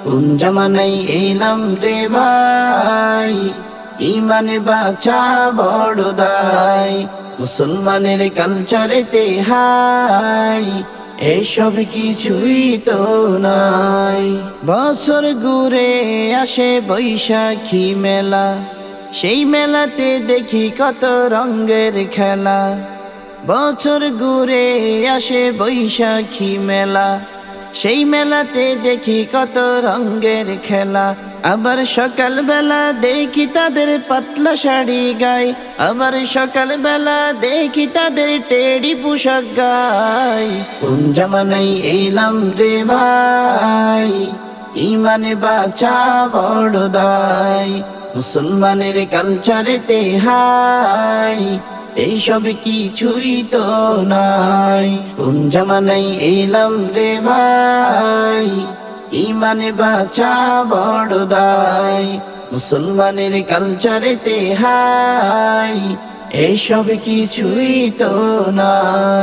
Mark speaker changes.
Speaker 1: কোন জামানায় এলাম রে ভাই, ইমানে বাঁচা বড় দায়। মুসলমানের কালচারেতে হাই, এসব কিছুই তো নাই। বছর ঘুরে আসে বৈশাখী মেলা, সেই মেলাতে দেখি কত রঙের খেলা। বছর ঘুরে আসে বৈশাখী মেলা, সেই মেলাতে দেখি কত রঙের খেলা। আবার সকাল বেলা দেখি তাদের পাতলা শাড়ি গায়, আবার সকাল বেলা দেখি তাদের টেডি পোশাক গায়। কোন জামানায় এলাম রে ভাই, ইমানে বাঁচা বড় দায়। মুসলমানের কালচারেতে হাই, এইসব কিছুই তো নাই। কোন জামানায় এলাম রে ভাই, ইমানে বাঁচা বড় দায়। মুসলমানের কালচারেতে হাই, এইসব কিছুই তো নাই।